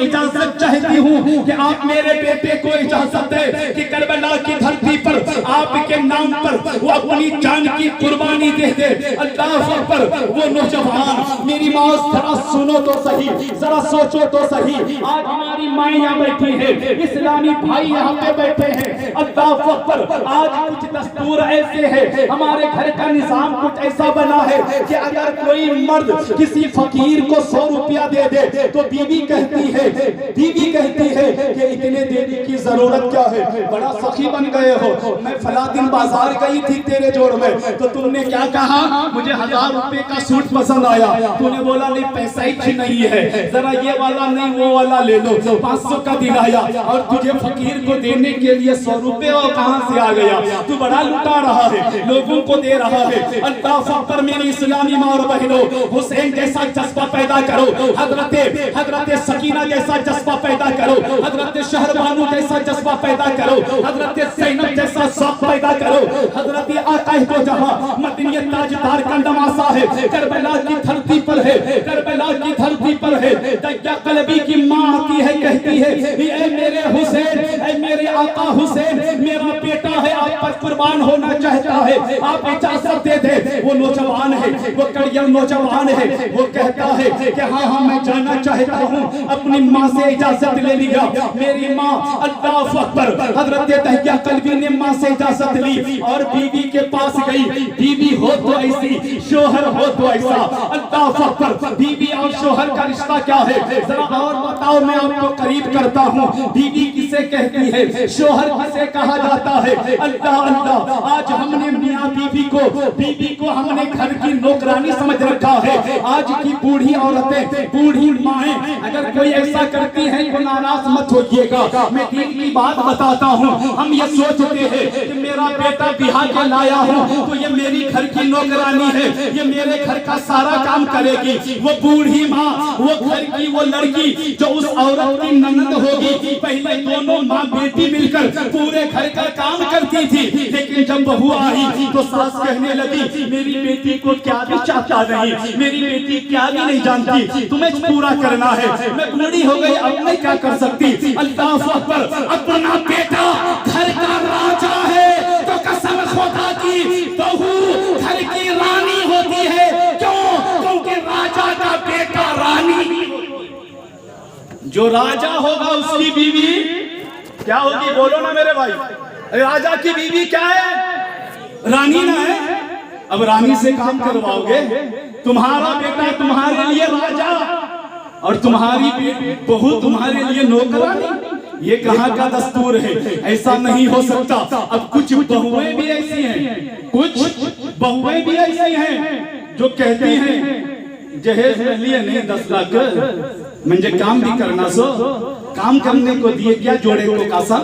इजाजत चाहती हूँ कि आप मेरे बेटे को इजाजत दें कि करबला की धरती पर आपके नाम पर वो अपनी जान की कुर्बानी दे दे। अल्लाह अकबर। वो नौजवान, मेरी माँ जरा सुनो तो सही, जरा सोचो तो सही। आज हमारी माँ यहाँ बैठी है, इस्लामी भाई यहाँ पे बैठे हैं। अल्लाह अकबर। आज कुछ दस्तूर ऐसे है, हमारे घर का निजाम कुछ ऐसा बना है कि अगर कोई मर्द किसी फकीर को 100 रुपया दे दे तो बीवी कहती है कि इतने देने की जरूरत क्या है, बड़ा सखी बन गए हो। मैं फला दिन बाजार गई थी तेरे जोड़ में, तो तुमने क्या कहा, मुझे 1000 रुपए का सूट पसंद आया। तूने बोला नहीं पैसा ही नहीं है, जरा ये वाला नहीं वो वाला ले लो, 500 का दिलाया। और तुझे फकीर को देने के लिए 100 रुपए और कहां से आ गया? तू बड़ा लुटा रहा है, लोगों को दे रहा है। अल्लाह अकबर। मेरी इस्लामी माँ और बहनों, हुसैन जैसा जज्बा पैदा करो, हजरत सकीना जैसा जज्बा पैदा करो, हजरत शहरबानू जैसा जज्बा पैदा करो, हजरत ज़ैनब जैसा शौक पैदा करो। हजरत आका तो जहां मदीने ताजदार का नवासा है, करबला की धरती पर है, करबला की धरती पर है। दज्जा कलबी की माँ आती है, कहती है ए मेरे हुसैन, ए मेरे आका हुसैन, मेरा बेटा है आप पर कुर्बान होना चाहता है, आप इजाजत दे दे। वो नौजवान है, वो कड़िया नौजवान है, वो कहता है कि हाँ मैं जाना चाहता हूँ। अपनी माँ से इजाजत ले लिया। मेरी माँ, अल्लाह अकबर। हजरत दहिया कल्बी ने माँ से इजाजत ली और बीवी के पास गई। बीवी हो तो ऐसी, शोहर हो तो ऐसा। अल्लाह अकबर। बीवी और शोहर का रिश्ता क्या है, जरा और बताओ, मैं आपको करीब करता हूँ। बीवी किसे कहती है, शोहर किसे कहा जाता है? अल्लाह अल्लाह। आज हमने मियाँ बीवी को हमने घर की नौकरानी समझ रखा है। आज की बूढ़ी औरतें, बूढ़ी माएं अगर कोई ऐसा करती हैं तो नाराज मत होइएगा, मैं दीन की बात बताता हूँ। हम ये सोचते हैं कि मेरा बेटा बिहार के लाया हूँ तो ये मेरी घर की नौकरानी है, ये मेरे घर का सारा काम करेगी। वो बूढ़ी माँ, वो घर की वो लड़की जो उस औरत की ननद होगी, पहले दोनों माँ बेटी मिलकर पूरे घर का काम करती थी, लेकिन जब बहू आई तो सास कहने लगी मेरी बेटी को क्या भी चाहता नहीं, मेरी बेटी क्या भी नहीं जानती, तुम्हें पूरा करना है। मैं बूढ़ी हो गई, अब मैं क्या कर सकती। अल्लाह अकबर। अपना बेटा घर का राजा है तो कसम खुदा की बहू घर की रानी होती है। क्यों? क्योंकि राजा का बेटा रानी, जो राजा होगा उसकी बीवी क्या होगी? बोलो ना मेरे भाई, राजा की बीवी क्या है? रानी ना है। अब रानी से काम करवाओगे, तुम्हारा बेटा तुम्हारे लिए राजा और तुम्हारी बहू तुम्हारे लिए नौकरानी। ये कहाँ का दस्तूर है? ऐसा नहीं हो सकता। अब कुछ बहुएं भी ऐसी हैं, कुछ बहुएं भी ऐसी हैं जो कहती हैं जहेज में लिए नहीं 10 लाख मुझे काम भी करना, सो काम करने को दिए क्या जोड़े को कासा,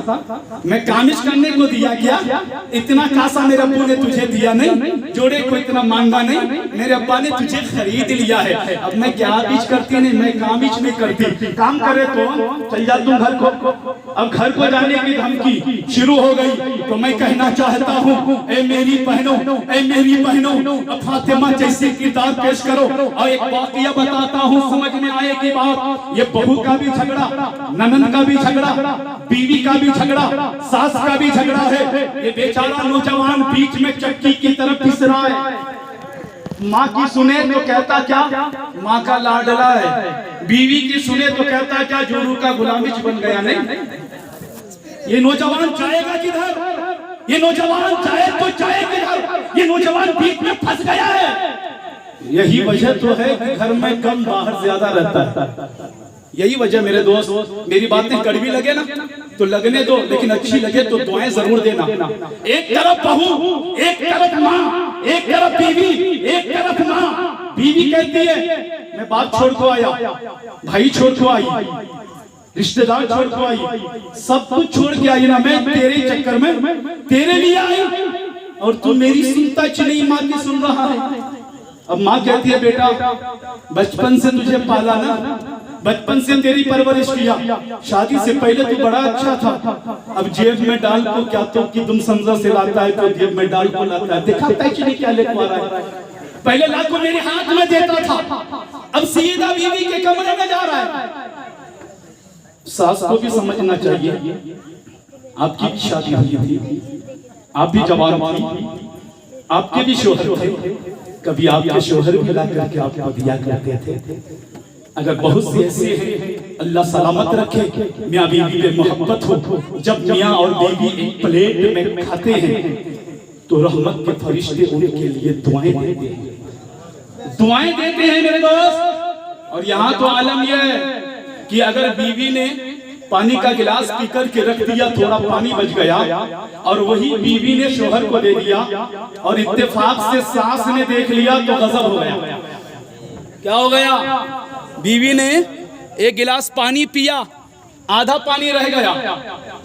मैं कामिश करने को दिया क्या? इतना कासा मेरे अब्बू ने तुझे दिया नहीं, जोड़े को इतना मांगा नहीं, मेरे अब्बा ने तुझे खरीद लिया है। अब मैं क्या बीच करती नहीं, मैं कामिश नहीं करती। काम करे तो चल जा तू घर को। अब घर को जाने की धमकी शुरू हो गई तो मैं कहना चाहता हूँ, ए मेरी बहनों, फातिमा जैसी किताब पेश करो और एक वाकया बताता हूँ, समझ में आएगी बात। ये बहू का भी झगड़ा, ननद का भी झगड़ा, बीवी का भी झगड़ा, सास का भी झगड़ा है। ये बेचारा नौजवान बीच में चक्की की तरफ पिस रहा है। माँ की सुने तो कहता क्या, माँ का लाडला है। बीवी की सुने तो कहता क्या, जोरू का गुलामिच बन गया। नहीं, ये नौजवान जाएगा किधर? ये नौजवान जाए तो जाए किधर? ये नौजवान बीच में फंस गया है। यही वजह तो है कि घर में कम बाहर ज्यादा रहता है। यही वजह मेरे दोस्त, मेरी बातें कड़वी लगे ना तो लगने दो, लेकिन अच्छी लगे तो दुआएं जरूर देना। एक तरफ बहू, एक तरफ माँ, एक तरफ बीवी, एक तरफ माँ। बीवी कहती है मैं बाप छोड़ को आया, भाई छोड़ को आई, रिश्तेदार छोड़ को आई, सब कुछ छोड़ के आई ना, मैं तेरे चक्कर में तेरे लिए आई और तू मेरी सुनता नहीं, माँ की सुन रहा है। अब माँ कहती है बेटा बचपन से तुझे पाला ना, बचपन से तेरी परवरिश किया, शादी से पहले तू बड़ा अच्छा था, अब जेब में डाल को क्या तो कि तुम समझो से लाता है तो जेब में डाल को लाता है, दिखाता है कि नहीं क्या लेकर आ रहा है। पहले लाखों मेरे हाथ में देता था, अब सीधा बीवी के कमरे में जा रहा है। सास को भी समझना चाहिए, आपकी भी शादी हुई थी, आप भी जवान थी, आपके भी शोहर थे, कभी आपके शोहर भी ला करके आपको दिया करते थे। अगर बहुत से ऐसे हैं, अल्लाह सलामत रखे, मियाँ बीवी में मोहब्बत हो, जब मियाँ और बीवी एक प्लेट में खाते हैं तो रहमत के फरिश्ते उनके लिए दुआएं देते हैं, दुआएं देते हैं मेरे दोस्त। और यहाँ तो आलम यह है कि अगर बीवी ने पानी का गिलास पीकर के रख दिया, थोड़ा पानी बच गया और वही बीवी ने शोहर को दे दिया और इत्तेफाक से सास ने देख लिया तो गजब हो गया। क्या हो गया? बीवी ने एक गिलास पानी पिया, आधा पानी रह गया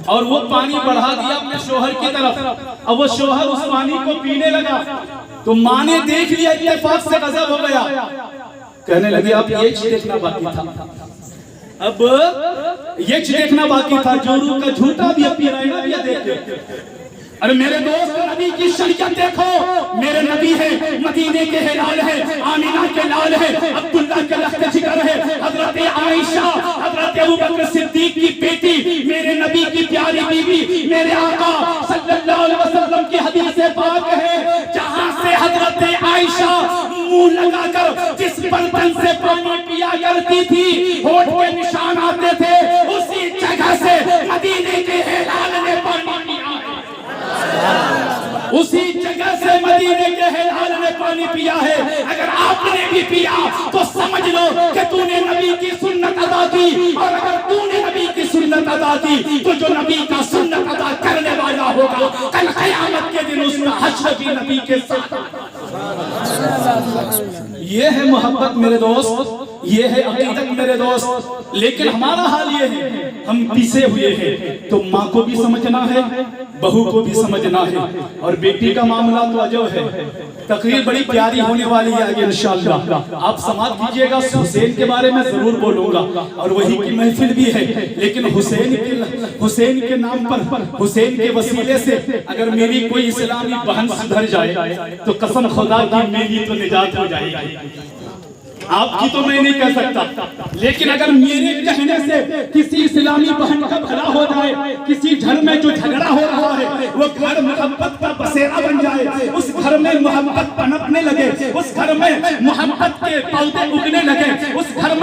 और वो पानी बढ़ा दिया अपने शोहर की तरफ। अब वो शोहर उस पानी को पीने लगा तो माँ ने देख लिया, इत्तेफाक से गजब हो गया। कहने लगे अब ये देखना बाकी था, अब ये देखना बाकी था, जोरू का झूठा भी पी रहा है ना ये देख। अरे मेरे दोस्त, नबी की शरीयत देखो, मेरे नबी है, मदीने के लाल है, आमिना के लाल है, अब्दुल्ला के लख्त जिगर है, हजरत आयशा, हजरत अबू बकर सिद्दीक की बेटी, मेरे नबी की प्यारी बीवी, मेरे आका सल्लल्लाहु अलैहि वसल्लम की हदीस पाक है, जहां से हजरत आयशा मुंह लगाकर जिस बर्तन से पानी पिया करती थी, होठ के निशान आते थे, उसी जगह से मदीने के लाल ने पानी पिया, उसी जगह से मदीने के हिलाल ने पानी पिया है। अगर आपने भी पिया तो समझ लो कि तूने नबी की सुन्नत अदा की, और अगर तूने नबी की सुन्नत अदा की तो जो नबी का सुन्नत अदा करने वाला होगा कल क़यामत के दिन उसका हश्र भी नबी के साथ। ये है मोहब्बत मेरे दोस्त, ये है अकीदत मेरे दोस्त। लेकिन हमारा हाल ये है, हम पीछे हुए हैं। तो माँ को भी समझना है, बहू को भी समझना है, और बेटी का मामला तो अजब है। तकरीर बड़ी प्यारी होने वाली है आगे इंशाअल्लाह, आप समाप्त कीजिएगा। हुसैन के बारे में जरूर बोलूंगा और वही की महफिल भी है, लेकिन हुसैन के नाम पर, हुसैन के वसीले से अगर मेरी कोई इस्लामी बहन सुधर जाए तो कसम खुदा की मेरी तो निजात हो जाएगी। आपकी तो मैं नहीं कह सकता, लेकिन अगर मेरे कहने से किसी इस्लामी बहन का भला हो जाए, किसी घर में जो झगड़ा हो रहा है वो घर मोहब्बत का बसेरा बन जाए, उस घर में मोहब्बत पनपने लगे, उस घर में मोहब्बत के पौधे उगने लगे, उस घर में